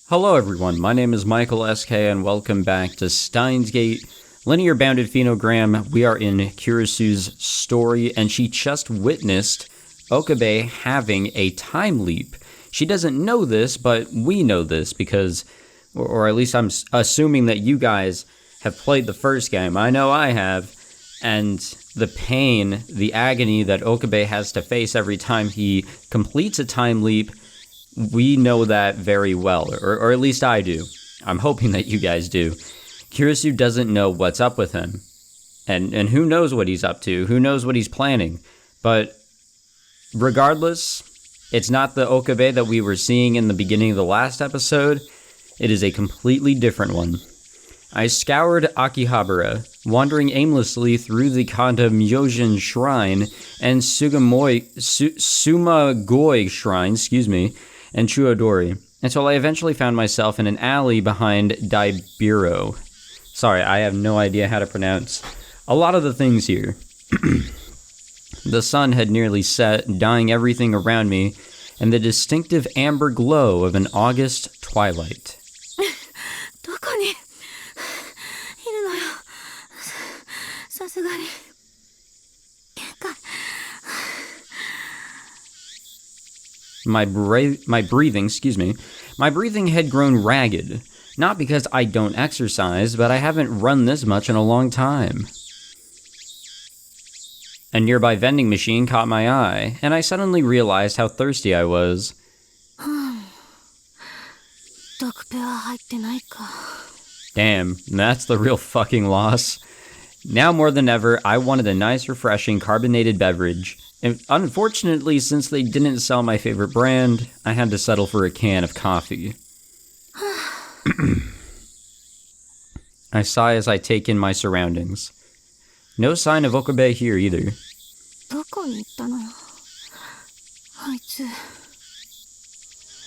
Hello everyone, my name is Michael SK and welcome back to Steins Linear Bounded Phenogram. We are in Kurisu's story and she just witnessed Okabe having a time leap. She doesn't know this, but we know this because, or at least I'm assuming that you guys have played the first game. I know I have, and the pain, the agony that Okabe has to face every time he completes a time leap, we know that very well, or at least I do. I'm hoping that you guys do. Kurisu doesn't know what's up with him. And who knows what he's up to, who knows what he's planning. But regardless, it's not the Okabe that we were seeing in the beginning of the last episode. It is a completely different one. I scoured Akihabara, wandering aimlessly through the Kanda Myojin Shrine and Sumagoi Shrine, and Chuodori, until I eventually found myself in an alley behind Daibiro. Sorry, I have no idea how to pronounce a lot of the things here. The sun had nearly set, dyeing everything around me in the distinctive amber glow of an August twilight. My breathing had grown ragged. Not because I don't exercise, but I haven't run this much in a long time. A nearby vending machine caught my eye, and I suddenly realized how thirsty I was. Damn, that's the real fucking loss. Now more than ever, I wanted a nice, refreshing, carbonated beverage. And unfortunately, since they didn't sell my favorite brand, I had to settle for a can of coffee. I sigh as I take in my surroundings. No sign of Okabe here either.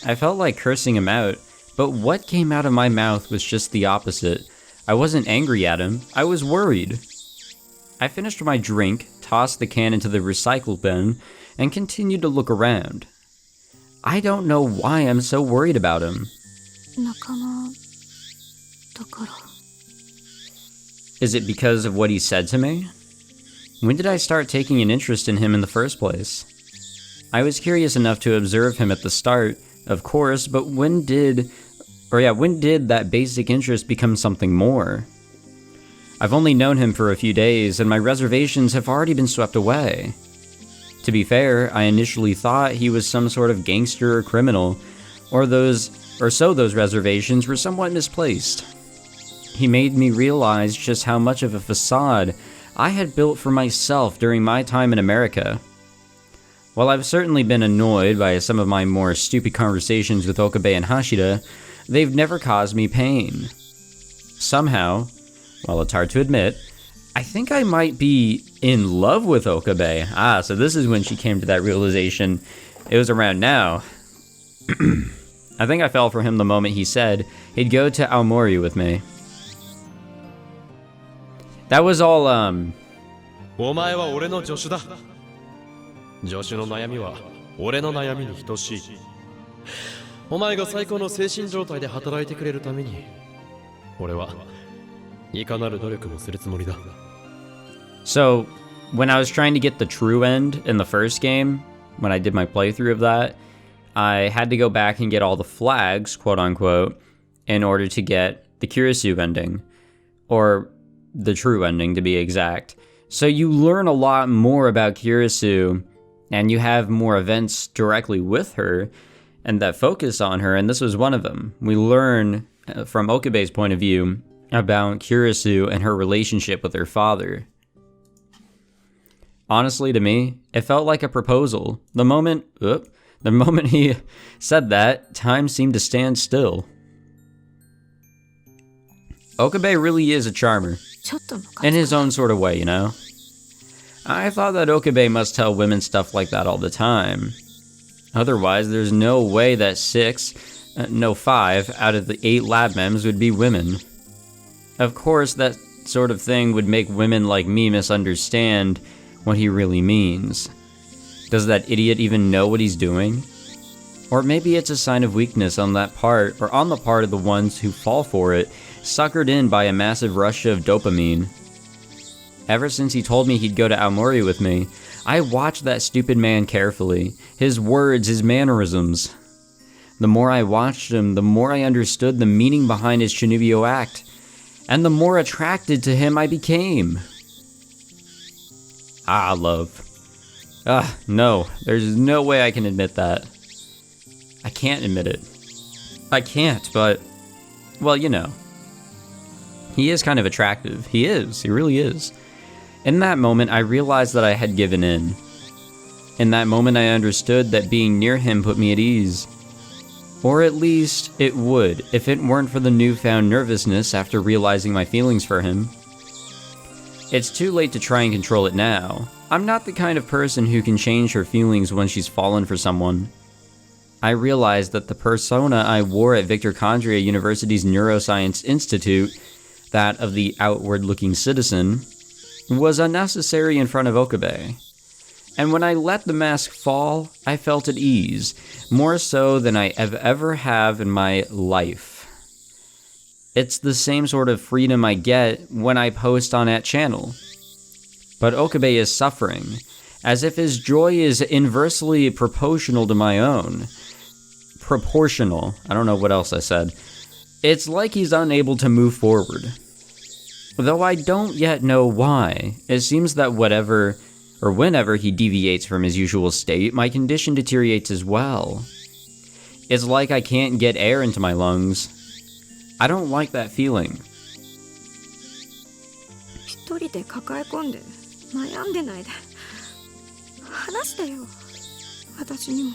I felt like cursing him out, but what came out of my mouth was just the opposite. I wasn't angry at him, I was worried. I finished my drink, tossed the can into the recycle bin, and continued to look around. I don't know why I'm so worried about him. Is it because of what he said to me? When did I start taking an interest in him in the first place? I was curious enough to observe him at the start, of course, but when did that basic interest become something more? I've only known him for a few days, and my reservations have already been swept away. To be fair, I initially thought he was some sort of gangster or criminal, or so those reservations were somewhat misplaced. He made me realize just how much of a facade I had built for myself during my time in America. While I've certainly been annoyed by some of my more stupid conversations with Okabe and Hashida, they've never caused me pain. Somehow, well, it's hard to admit, I think I might be in love with Okabe. So this is when she came to that realization. It was around now. I think I fell for him the moment he said he'd go to Aomori with me. That was all, お前は俺の助手だ。助手の悩みは俺の悩みに等しい。お前が最高の精神状態で働いてくれるために、俺はいかなる努力もするつもりだ。So, when I was trying to get the true end in the first game, when I did my playthrough of that, I had to go back and get all the flags, quote unquote, in order to get the Kurisu ending. Or the true ending, to be exact. So you learn a lot more about Kurisu, and you have more events directly with her, and that focus on her, and this was one of them. We learn, from Okabe's point of view, about Kurisu and her relationship with her father. Honestly, to me, it felt like a proposal. The moment he said that, time seemed to stand still. Okabe really is a charmer. In his own sort of way, you know? I thought that Okabe must tell women stuff like that all the time. Otherwise, there's no way that 5 out of the 8 lab mems would be women. Of course, that sort of thing would make women like me misunderstand what he really means. Does that idiot even know what he's doing? Or maybe it's a sign of weakness on that part, or on the part of the ones who fall for it, suckered in by a massive rush of dopamine. Ever since he told me he'd go to Aomori with me, I watched that stupid man carefully, his words, his mannerisms. The more I watched him, the more I understood the meaning behind his Chunibyo act, and the more attracted to him I became. Ah, love. No, there's no way I can admit that. I can't admit it. I can't, but, well, you know. He is kind of attractive. He really is. In that moment, I realized that I had given in. In that moment, I understood that being near him put me at ease. Or at least, it would, if it weren't for the newfound nervousness after realizing my feelings for him. It's too late to try and control it now. I'm not the kind of person who can change her feelings when she's fallen for someone. I realized that the persona I wore at Victor Condria University's Neuroscience Institute, that of the outward-looking citizen, was unnecessary in front of Okabe. And when I let the mask fall, I felt at ease, more so than I have ever have in my life. It's the same sort of freedom I get when I post on that channel. But Okabe is suffering, as if his joy is inversely proportional to my own. Proportional. I don't know what else I said. It's like he's unable to move forward. Though I don't yet know why, it seems that whenever he deviates from his usual state, my condition deteriorates as well. It's like I can't get air into my lungs. I don't like that feeling. 一人で抱え込んで悩んでないで話してよ私にも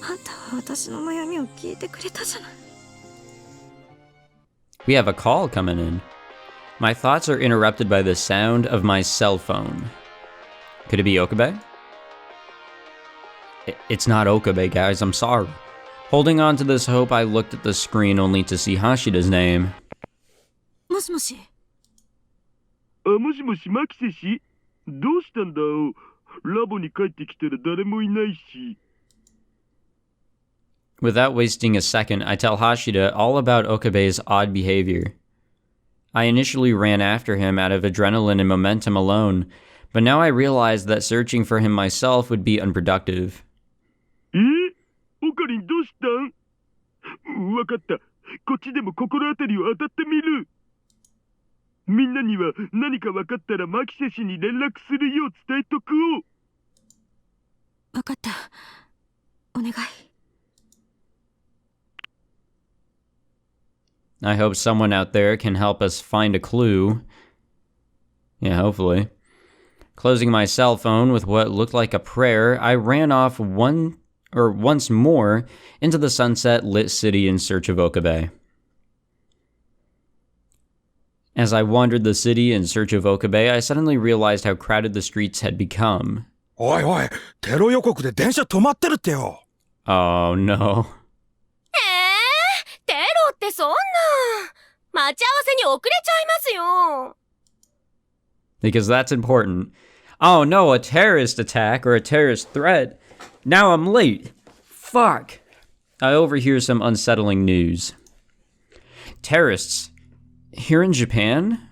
あんたは私の悩みを聞いてくれたじゃない We have a call coming in. My thoughts are interrupted by the sound of my cell phone. Could it be Okabe? It's not Okabe, guys, I'm sorry. Holding on to this hope, I looked at the screen only to see Hashida's name. もしもしもしもし、マキセ氏どうしたんだラボに帰ってきたら誰もいないし。Without wasting a second, I tell Hashida all about Okabe's odd behavior. I initially ran after him out of adrenaline and momentum alone, but now I realize that searching for him myself would be unproductive. オカリンどうしたんわかった。こっちでも心当たりを当たってみる。みんなには何かわかったらマキセ氏に連絡するよう伝えとくわかったお願い I hope someone out there can help us find a clue. Yeah, hopefully. Closing my cell phone with what looked like a prayer, I ran off once more into the sunset-lit city in search of Okabe. As I wandered the city in search of Okabe, I suddenly realized how crowded the streets had become. おいおい、テロ予告で電車止まってるってよ。Oh no. テロってそんな。待ち合わせに遅れちゃいますよ。Because that's important. Oh no, a terrorist attack or a terrorist threat. Now I'm late. Fuck. I overhear some unsettling news. Terrorists. Here in Japan?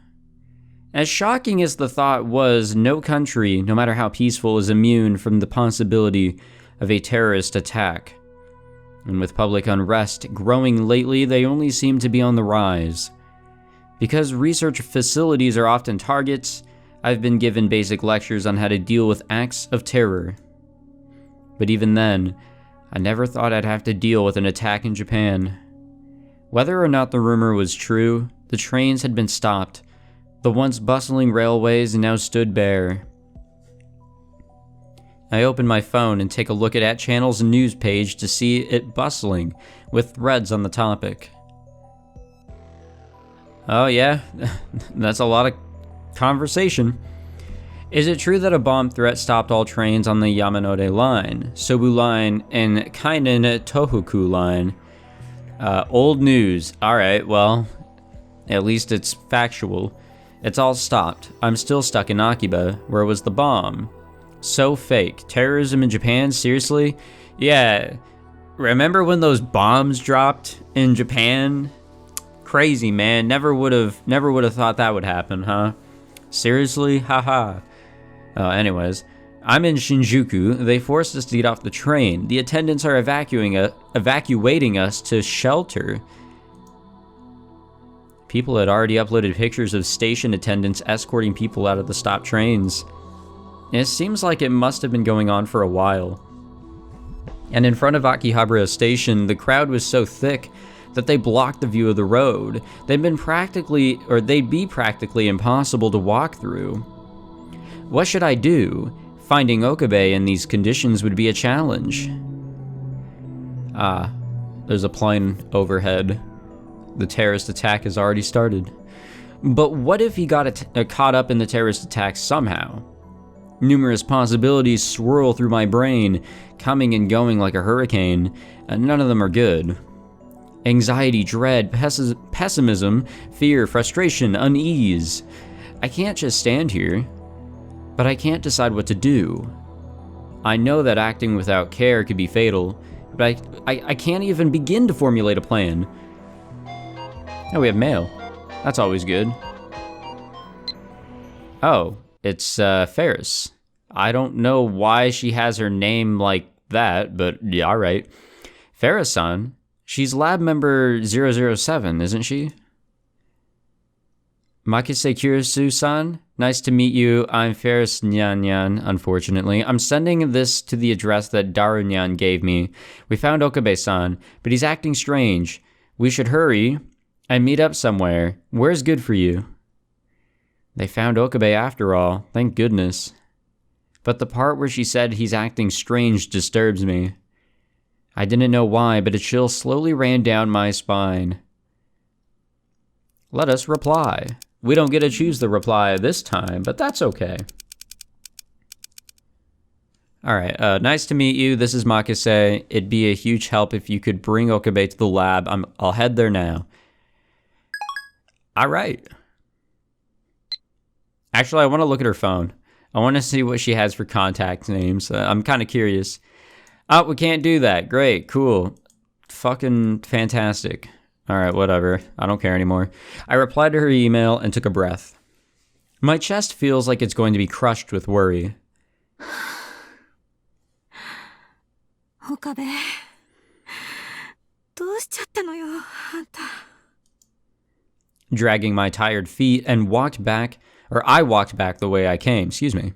As shocking as the thought was, no country, no matter how peaceful, is immune from the possibility of a terrorist attack. And with public unrest growing lately, they only seem to be on the rise. Because research facilities are often targets, I've been given basic lectures on how to deal with acts of terror. But even then, I never thought I'd have to deal with an attack in Japan. Whether or not the rumor was true, the trains had been stopped. The once bustling railways now stood bare. I open my phone and take a look at @Channel's news page to see it bustling, with threads on the topic. Oh yeah, that's a lot of conversation. Is it true that a bomb threat stopped all trains on the Yamanote line, Sobu line, and Kainen Tohoku line? Old news. Alright, well, at least it's factual. It's all stopped. I'm still stuck in Akiba, where was the bomb. So fake. Terrorism in Japan? Seriously? Yeah. Remember when those bombs dropped in Japan? Crazy, man. Never would have thought that would happen, huh? Seriously? Haha. Anyways, I'm in Shinjuku. They forced us to get off the train. The attendants are evacuating us to shelter. People had already uploaded pictures of station attendants escorting people out of the stopped trains. And it seems like it must have been going on for a while. And in front of Akihabara Station, the crowd was so thick that they blocked the view of the road. They'd be practically impossible to walk through. What should I do? Finding Okabe in these conditions would be a challenge. Ah, there's a plane overhead. The terrorist attack has already started. But what if he got caught up in the terrorist attack somehow? Numerous possibilities swirl through my brain, coming and going like a hurricane, and none of them are good. Anxiety, dread, pessimism, fear, frustration, unease. I can't just stand here, but I can't decide what to do. I know that acting without care could be fatal, but I can't even begin to formulate a plan. Oh, we have mail. That's always good. Oh, it's Ferris. I don't know why she has her name like that, but yeah, alright. Ferris-san. She's lab member 007, isn't she? Makise Kurisu-san, nice to meet you. I'm Ferris Nyan, unfortunately. I'm sending this to the address that Daru-nyan gave me. We found Okabe-san, but he's acting strange. We should hurry and meet up somewhere. Where's good for you? They found Okabe after all, thank goodness. But the part where she said he's acting strange disturbs me. I didn't know why, but a chill slowly ran down my spine. Let us reply. We don't get to choose the reply this time, but that's okay. Alright, nice to meet you. This is Makise. It'd be a huge help if you could bring Okabe to the lab. I'll head there now. Alright. Actually, I want to look at her phone. I want to see what she has for contact names. I'm kind of curious. Oh, we can't do that. Great, cool. Fucking fantastic. Alright, whatever. I don't care anymore. I replied to her email and took a breath. My chest feels like it's going to be crushed with worry. Okabe. どうしちゃったのよ、あんた。 Dragging my tired feet and I walked back the way I came, excuse me.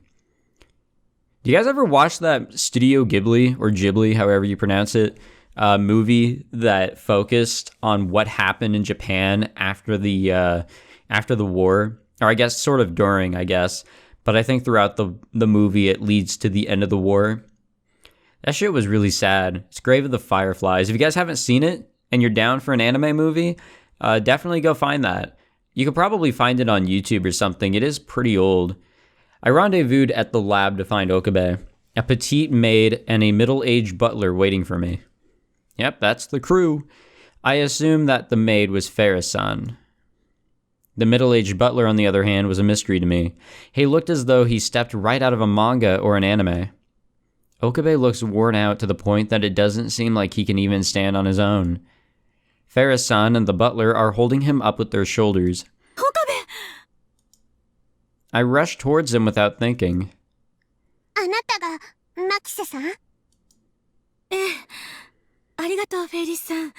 Do you guys ever watch that Studio Ghibli, or Ghibli, however you pronounce it, movie that focused on what happened in Japan after the war? Or I guess sort of during, I guess. But I think throughout the movie it leads to the end of the war. That shit was really sad. It's Grave of the Fireflies. If you guys haven't seen it and you're down for an anime movie, definitely go find that. You could probably find it on YouTube or something. It is pretty old. I rendezvoused at the lab to find Okabe, a petite maid and a middle-aged butler waiting for me. Yep, that's the crew. I assumed that the maid was Ferris-san. The middle-aged butler, on the other hand, was a mystery to me. He looked as though he stepped right out of a manga or an anime. Okabe looks worn out to the point that it doesn't seem like he can even stand on his own. Ferris-san and the butler are holding him up with their shoulders. Okabe! I rushed towards him without thinking. あなたがマキセさん？ええ。ありがとう、フェイリスさん。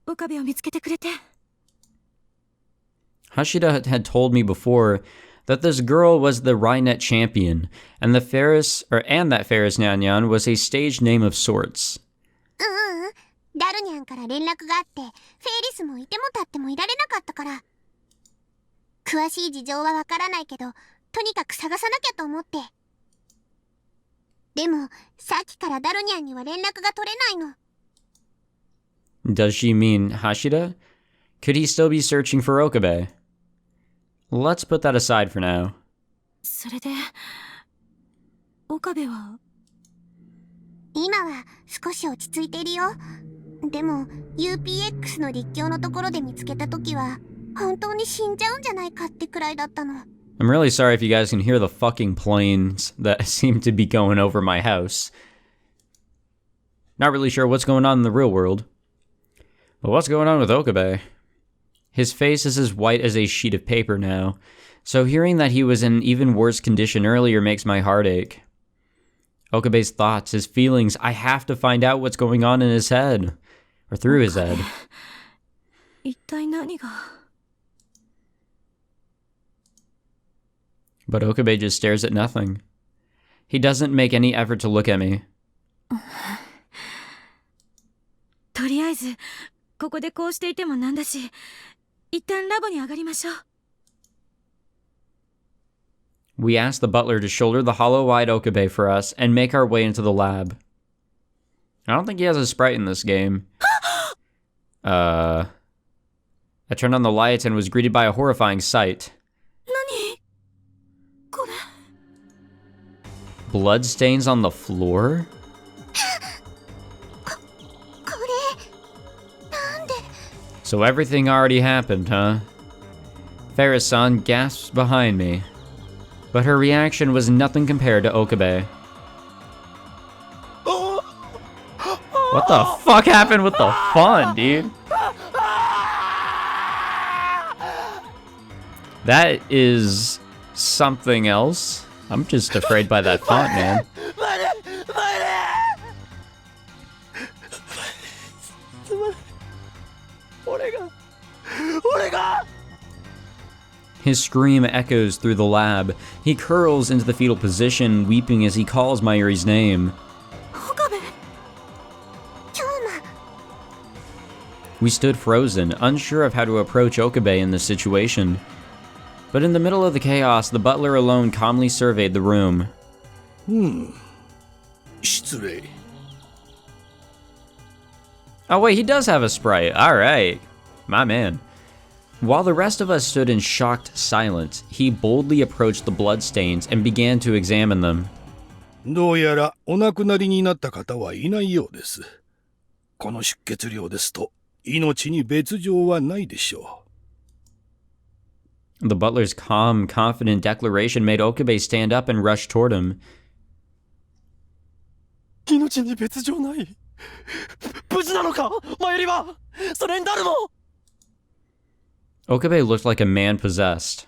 Okabeを見つけてくれて。Hashida had told me before that this girl was the Rainet champion, and that Ferris Nyan was a stage name of sorts. ダルニャンから連絡があって、フェイリスもいても立ってもいられなかったから。詳しい事情はわからないけど、とにかく探さなきゃと思って。でも、さっきからダルニャンには連絡が取れないの。Does she mean Hashida? Could he still be searching for Okabe? Let's put that aside for now. それで、Okabeは？今は少し落ち着いているよ。でも UPX の立教のところで見つけたときは本当に死んじゃうんじゃないかってくらいだったの。I'm really sorry if you guys can hear the fucking planes that seem to be going over my house. Not really sure what's going on in the real world. But what's going on with Okabe? His face is as white as a sheet of paper now, so hearing that he was in even worse condition earlier makes my heart ache. Okabe's thoughts, his feelings, I have to find out what's going on in his head. Or through his head. 一体何が But Okabe just stares at nothing. He doesn't make any effort to look at me. とりあえずここでこうしていてもなんだし一旦ラボに上がりましょう We ask the butler to shoulder the hollow-eyed Okabe for us and make our way into the lab. I don't think he has a sprite in this game. I turned on the lights and was greeted by a horrifying sight. 何これ Blood stains on the floor? これなんで So everything already happened, huh? Ferris-san gasps behind me. But her reaction was nothing compared to Okabe. What the fuck happened with the fun, dude? That is something else. I'm just afraid by that font, man. His scream echoes through the lab. He curls into the fetal position, weeping as he calls Mayuri's name. Okabe Kyoma We stood frozen, unsure of how to approach Okabe in this situation. But in the middle of the chaos, the butler alone calmly surveyed the room. 失礼。 Oh wait, he does have a sprite. Alright. My man. While the rest of us stood in shocked silence, he boldly approached the bloodstains and began to examine them. どうやらお亡くなりになった方はいないようです。この出血量ですと命に別状はないでしょう。 The butler's calm, confident declaration made Okabe stand up and rush toward him. 命に別状ない。無事なのか、マユリは。それに誰も。 Okabe looked like a man possessed.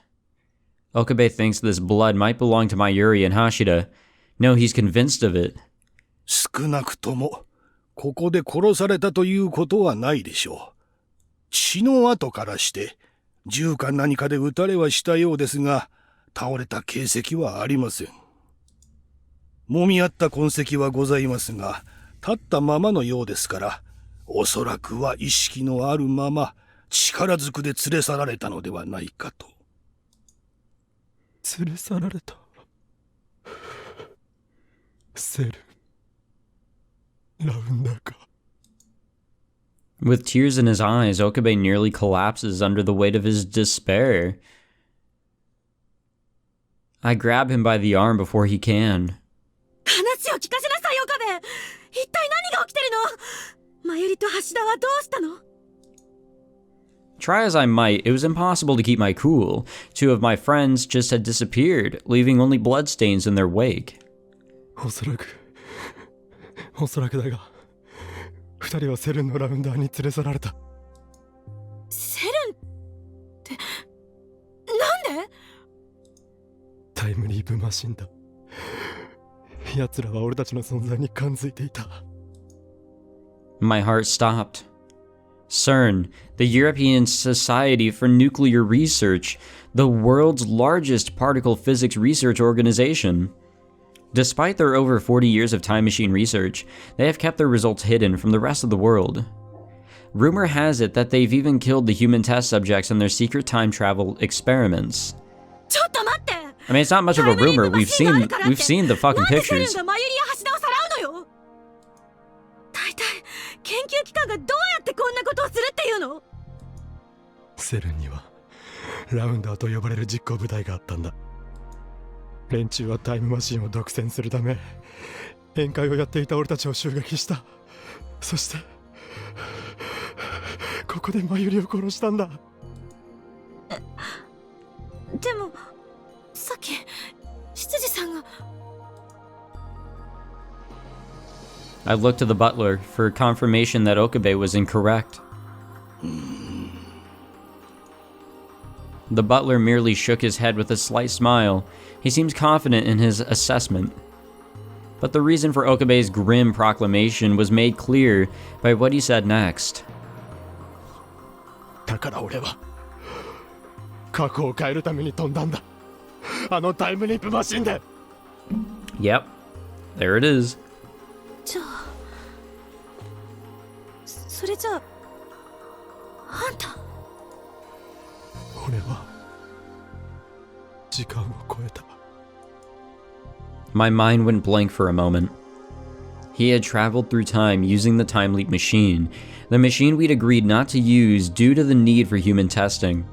Okabe thinks this blood might belong to Mayuri and Hashida. No, he's convinced of it. 少なくともここで殺されたということはないでしょう。血の跡からして銃か何かで撃たれはしたようですが、倒れた形跡はありません。揉み合った痕跡はございますが、立ったままのようですから、おそらくは意識のあるまま力ずくで連れ去られたのではないかと。連れ去られた。セル、ラウンダーか。 With tears in his eyes, Okabe nearly collapses under the weight of his despair. I grab him by the arm before he can. 話を聞かせなさい岡部一体何が起きてるのマユリと橋田はどうしたの Try as I might, it was impossible to keep my cool. Two of my friends just had disappeared, leaving only bloodstains in their wake. おそらくだが、二人はセルンのラウンダーに連れ去られた。セルンってなんでタイムリープマシンだ。奴らは俺たちの存在に感づいていた。 My heart stopped. CERN, the European Society for Nuclear Research, the world's largest particle physics research organization. Despite their over 40 years of time machine research, they have kept their results hidden from the rest of the world. Rumor has it that they've even killed the human test subjects in their secret time travel experiments. ちょっと待って I mean, it's not much of a rumor. We've seen the fucking なんでセル pictures. ンがマユリや橋田をさらうのよ大体研究機関がどうやってこんなことをするっていうのセルンにはラウンダーと呼ばれる実行部隊があったんだ。連中はタイムマシンを独占するため宴会をやっていた俺たちを襲撃した。そしてここでマユリを殺したんだ。でも I looked to the butler for confirmation that Okabe was incorrect. The butler merely shook his head with a slight smile. He seems confident in his assessment. But the reason for Okabe's grim proclamation was made clear by what he said next. だから俺は過去を変えるために飛んだんだ。あのタイムリープマシンで。Yep, there it is. じゃあそれじゃああんた俺は時間を超えた。 My mind went blank for a moment. He had traveled through time using the time leap machine, the machine we'd agreed not to use due to the need for human testing.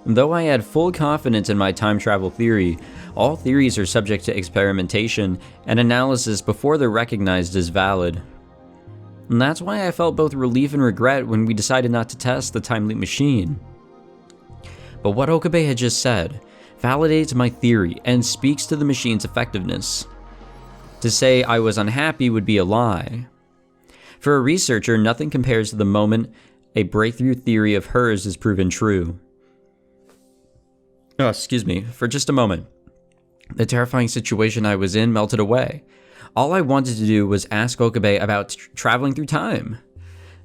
Though I had full confidence in my time travel theory, all theories are subject to experimentation and analysis before they're recognized as valid. And that's why I felt both relief and regret when we decided not to test the time leap machine. But what Okabe had just said validates my theory and speaks to the machine's effectiveness. To say I was unhappy would be a lie. For a researcher, nothing compares to the moment a breakthrough theory of hers is proven true. Oh, excuse me, for just a moment. The terrifying situation I was in melted away. All I wanted to do was ask Okabe about traveling through time.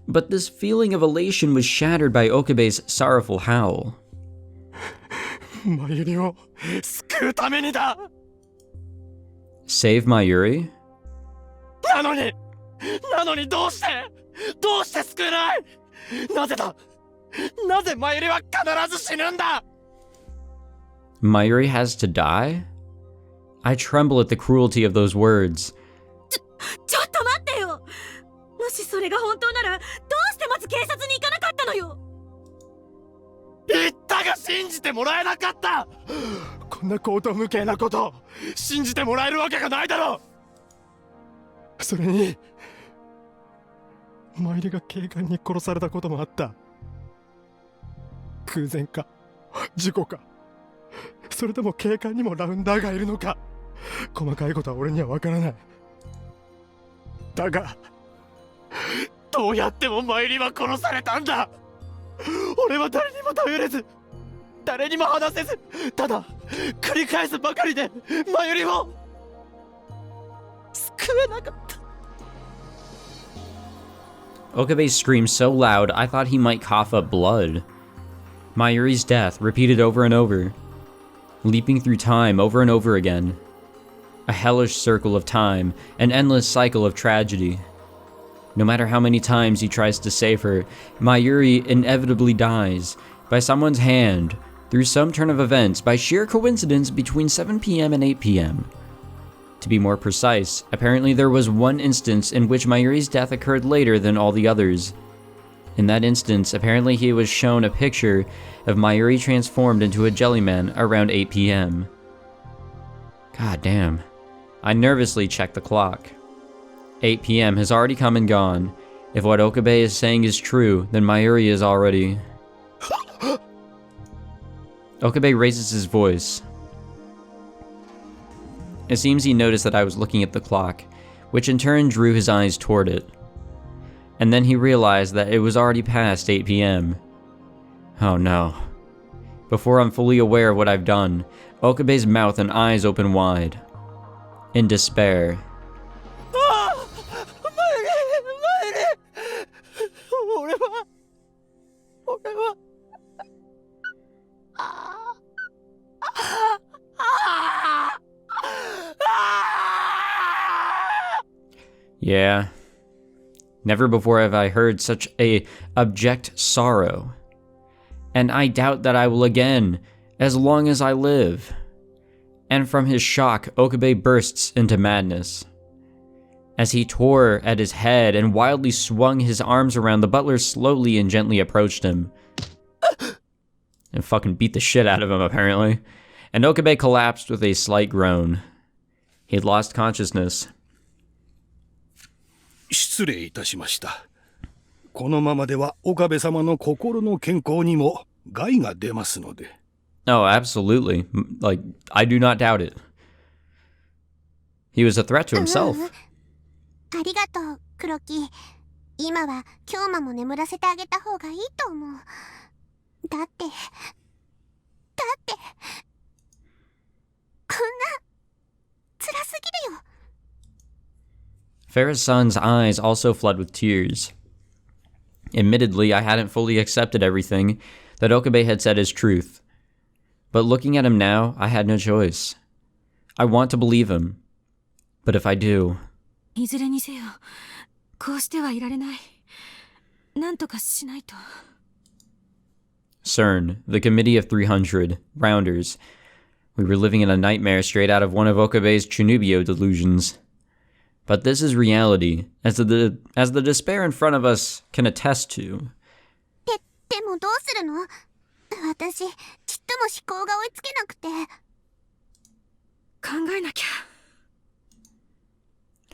But this feeling of elation was shattered by Okabe's sorrowful howl. マユリを救うためにだ。 Save Mayuri? なのにどうして救えない。なぜだ。なぜマユリは必ず死ぬんだ。 Mayuri has to die? I tremble at the cruelty of those words. ちょっと待ってよ。もしそれが本当ならどうしてまず警察に行かなかったのよ。言ったが信じてもらえなかった。こんな荒唐無稽なこと信じてもらえるわけがないだろう。それにマイリが警官に殺されたこともあった。空前か事故か、それとも警官にもラウンダーがいるのか、細かいことは俺には分からない。だがどうやってもマイリは殺されたんだ。俺は誰にも頼れず、誰にも話せず、ただ繰り返すばかりでマユリを救えなかった。 Okabe screamed so loud I thought he might cough up blood. Mayuri's death repeated over and over, leaping through time over and over again. A hellish circle of time, an endless cycle of tragedy. No matter how many times he tries to save her, Mayuri inevitably dies, by someone's hand, through some turn of events, by sheer coincidence between 7 p.m. and 8 p.m. To be more precise, apparently there was one instance in which Mayuri's death occurred later than all the others. In that instance, apparently he was shown a picture of Mayuri transformed into a jellyman around 8 p.m. God damn. I nervously checked the clock. 8 p.m. has already come and gone. If what Okabe is saying is true, then Mayuri is already... Okabe raises his voice. It seems he noticed that I was looking at the clock, which in turn drew his eyes toward it. And then he realized that it was already past 8 p.m. Oh no. Before I'm fully aware of what I've done, Okabe's mouth and eyes open wide. In despair. Yeah. Never before have I heard such a abject sorrow. And I doubt that I will again, as long as I live. And from his shock, Okabe bursts into madness. As he tore at his head and wildly swung his arms around, the butler slowly and gently approached him. And fucking beat the shit out of him, apparently. And Okabe collapsed with a slight groan. He'd lost consciousness. 失礼いたしました。このままでは岡部様の心の健康にも害が出ますので。Oh, absolutely. Like, I do not doubt it. He was a threat to himself. ありがとう、黒木。今は京馬も眠らせてあげた方がいいと思う。だって、こんな、辛すぎるよ。Farah-san's eyes also flood with tears. Admittedly, I hadn't fully accepted everything that Okabe had said as truth. But looking at him now, I had no choice. I want to believe him. But if I do... いずれにせよ、こうしてはいられない。なんとかしないと。CERN, the Committee of 300, Rounders. We were living in a nightmare straight out of one of Okabe's Chunibyo delusions. But this is reality, as the despair in front of us can attest to. でもどうするの？私、ちっとも思考が追いつけなくて。考えなきゃ。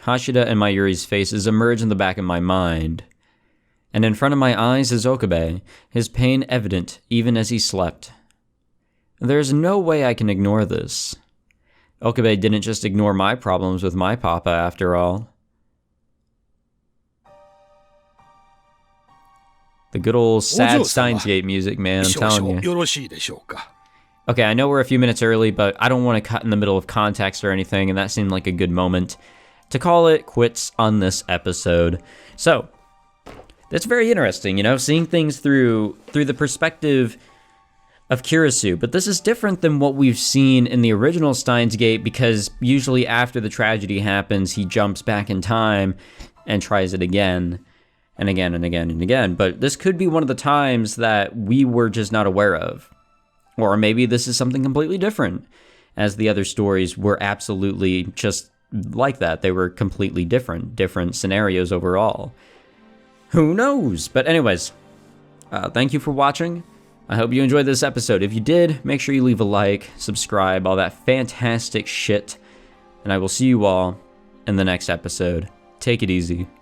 Hashida and Mayuri's faces emerge in the back of my mind. And in front of my eyes is Okabe, his pain evident even as he slept. There's no way I can ignore this. Okabe didn't just ignore my problems with my papa, after all. The good old sad Steins Gate music, man, I'm telling you. よろしいでしょうか。 Okay, I know we're a few minutes early, but I don't want to cut in the middle of context or anything, and that seemed like a good moment to call it quits on this episode. So, that's very interesting, you know, seeing things through the perspective of Kurisu, but this is different than what we've seen in the original Steins Gate, because usually after the tragedy happens, he jumps back in time and tries it again and again and again and again. But this could be one of the times that we were just not aware of. Or maybe this is something completely different, as the other stories were absolutely just like that. They were completely different scenarios overall. Who knows? But anyways, thank you for watching. I hope you enjoyed this episode. If you did, make sure you leave a like, subscribe, all that fantastic shit. And I will see you all in the next episode. Take it easy.